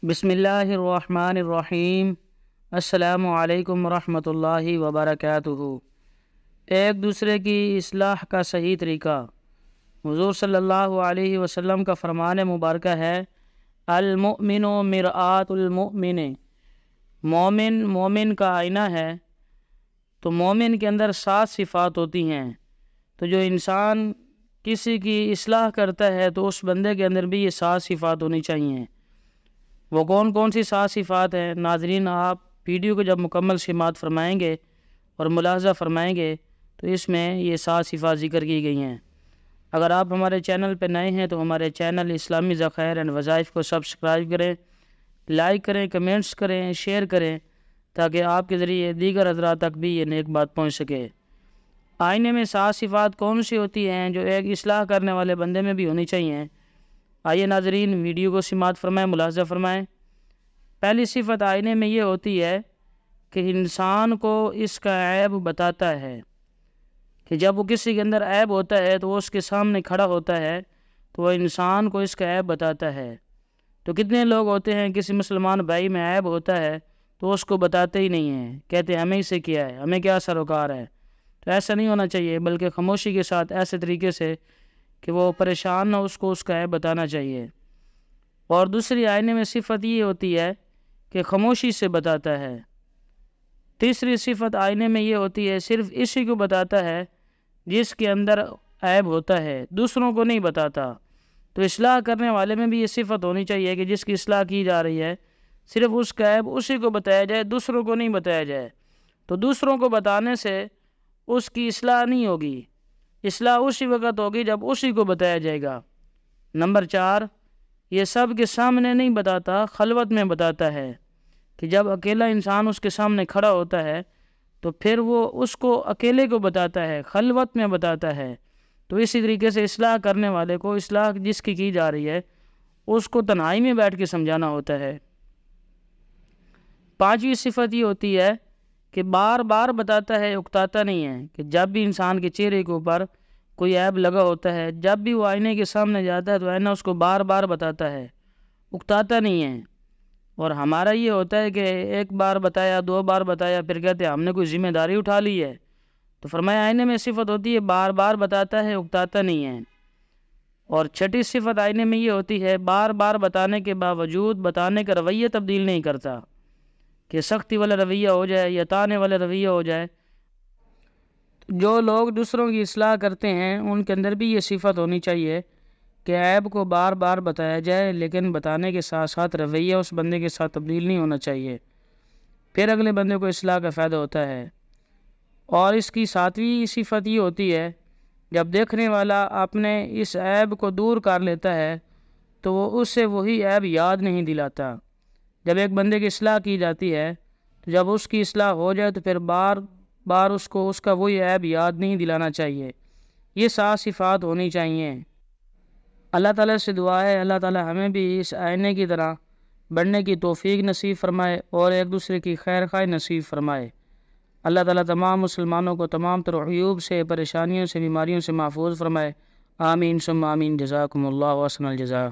بسم اللہ الرحمن الرحیم۔ السلام علیکم ورحمۃ اللہ وبرکاتہ۔ ایک دوسرے کی اصلاح کا صحیح طریقہ۔ حضور صلی اللہ علیہ وسلم کا فرمان مبارکہ ہے، المؤمن مرآۃ المؤمن، مومن مومن کا آئینہ ہے۔ تو مومن کے اندر 7 صفات ہوتی ہیں، تو جو انسان کسی کی اصلاح کرتا ہے تو اس بندے کے اندر بھی یہ 7 صفات ہونی چاہیے۔ وہ کون کون سی 7 صفات ہیں؟ ناظرین، آپ ویڈیو کو جب مکمل سماعت فرمائیں گے اور ملاحظہ فرمائیں گے تو اس میں یہ 7 صفات ذکر کی گئی ہیں۔ اگر آپ ہمارے چینل پہ نئے ہیں تو ہمارے چینل اسلامی ذخائر اینڈ وظائف کو سبسکرائب کریں، لائک کریں، کمنٹس کریں، شیئر کریں، تاکہ آپ کے ذریعے دیگر حضرات تک بھی یہ نیک بات پہنچ سکے۔ آئینے میں 7 صفات کون سی ہوتی ہیں جو ایک اصلاح کرنے والے بندے میں بھی ہونی چاہیے؟ آئیے ناظرین، ویڈیو کو سماعت فرمائیں، ملاحظہ فرمائیں۔ پہلی صفت آئینے میں یہ ہوتی ہے کہ انسان کو اس کا عیب بتاتا ہے، کہ جب وہ کسی کے اندر عیب ہوتا ہے تو وہ اس کے سامنے کھڑا ہوتا ہے تو وہ انسان کو اس کا عیب بتاتا ہے۔ تو کتنے لوگ ہوتے ہیں کسی مسلمان بھائی میں عیب ہوتا ہے تو اس کو بتاتے ہی نہیں ہیں، کہتے ہیں ہمیں اسے کیا ہے، ہمیں کیا سروکار ہے۔ تو ایسا نہیں ہونا چاہیے، بلکہ خاموشی کے ساتھ ایسے طریقے سے کہ وہ پریشان نہ، اس کو اس کا عیب بتانا چاہیے۔ اور دوسری آئینے میں صفت یہ ہوتی ہے کہ خاموشی سے بتاتا ہے۔ تیسری صفت آئینے میں یہ ہوتی ہے، صرف اسی کو بتاتا ہے جس کے اندر عیب ہوتا ہے، دوسروں کو نہیں بتاتا۔ تو اصلاح کرنے والے میں بھی یہ صفت ہونی چاہیے کہ جس کی اصلاح کی جا رہی ہے صرف اس کا عیب اسی کو بتایا جائے، دوسروں کو نہیں بتایا جائے۔ تو دوسروں کو بتانے سے اس کی اصلاح نہیں ہوگی، اصلاح اسی وقت ہوگی جب اسی کو بتایا جائے گا۔ نمبر 4، یہ سب کے سامنے نہیں بتاتا، خلوت میں بتاتا ہے، کہ جب اکیلا انسان اس کے سامنے کھڑا ہوتا ہے تو پھر وہ اس کو اکیلے کو بتاتا ہے، خلوت میں بتاتا ہے۔ تو اسی طریقے سے اصلاح کرنے والے کو اصلاح جس کی جا رہی ہے اس کو تنہائی میں بیٹھ کے سمجھانا ہوتا ہے۔ 5ویں صفت یہ ہوتی ہے کہ بار بار بتاتا ہے، اکتاتا نہیں ہے، کہ جب بھی انسان کے چہرے کے اوپر کوئی عیب لگا ہوتا ہے، جب بھی وہ آئینے کے سامنے جاتا ہے تو آئینہ اس کو بار بار بتاتا ہے، اکتاتا نہیں ہے۔ اور ہمارا یہ ہوتا ہے کہ ایک بار بتایا، 2 بار بتایا، پھر کہتے ہیں ہم نے کوئی ذمہ داری اٹھا لی ہے۔ تو فرمایا آئینے میں صفت ہوتی ہے بار بار بتاتا ہے، اکتاتا نہیں ہے۔ اور 6ٹھی صفت آئینے میں یہ ہوتی ہے، بار بار بتانے کے باوجود بتانے کا رویہ تبدیل نہیں کرتا، کہ سختی والا رویہ ہو جائے یا تانے والا رویہ ہو جائے۔ جو لوگ دوسروں کی اصلاح کرتے ہیں ان کے اندر بھی یہ صفت ہونی چاہیے کہ عیب کو بار بار بتایا جائے، لیکن بتانے کے ساتھ ساتھ رویہ اس بندے کے ساتھ تبدیل نہیں ہونا چاہیے، پھر اگلے بندے کو اصلاح کا فائدہ ہوتا ہے۔ اور اس کی 7ویں صفت یہ ہوتی ہے، جب دیکھنے والا اپنے اس عیب کو دور کر لیتا ہے تو وہ اس سے وہی عیب یاد نہیں دلاتا۔ جب ایک بندے کی اصلاح کی جاتی ہے تو جب اس کی اصلاح ہو جائے تو پھر بار بار اس کو اس کا وہی عیب یاد نہیں دلانا چاہیے۔ یہ 7 صفات ہونی چاہیے۔ اللہ تعالیٰ سے دعا ہے اللہ تعالیٰ ہمیں بھی اس آئینے کی طرح بڑھنے کی توفیق نصیب فرمائے اور ایک دوسرے کی خیر خواہ نصیب فرمائے۔ اللہ تعالیٰ تمام مسلمانوں کو تمام تر عیوب سے، پریشانیوں سے، بیماریوں سے محفوظ فرمائے۔ آمین ثم آمین۔ جزاکم اللہ و احسن الجزاء۔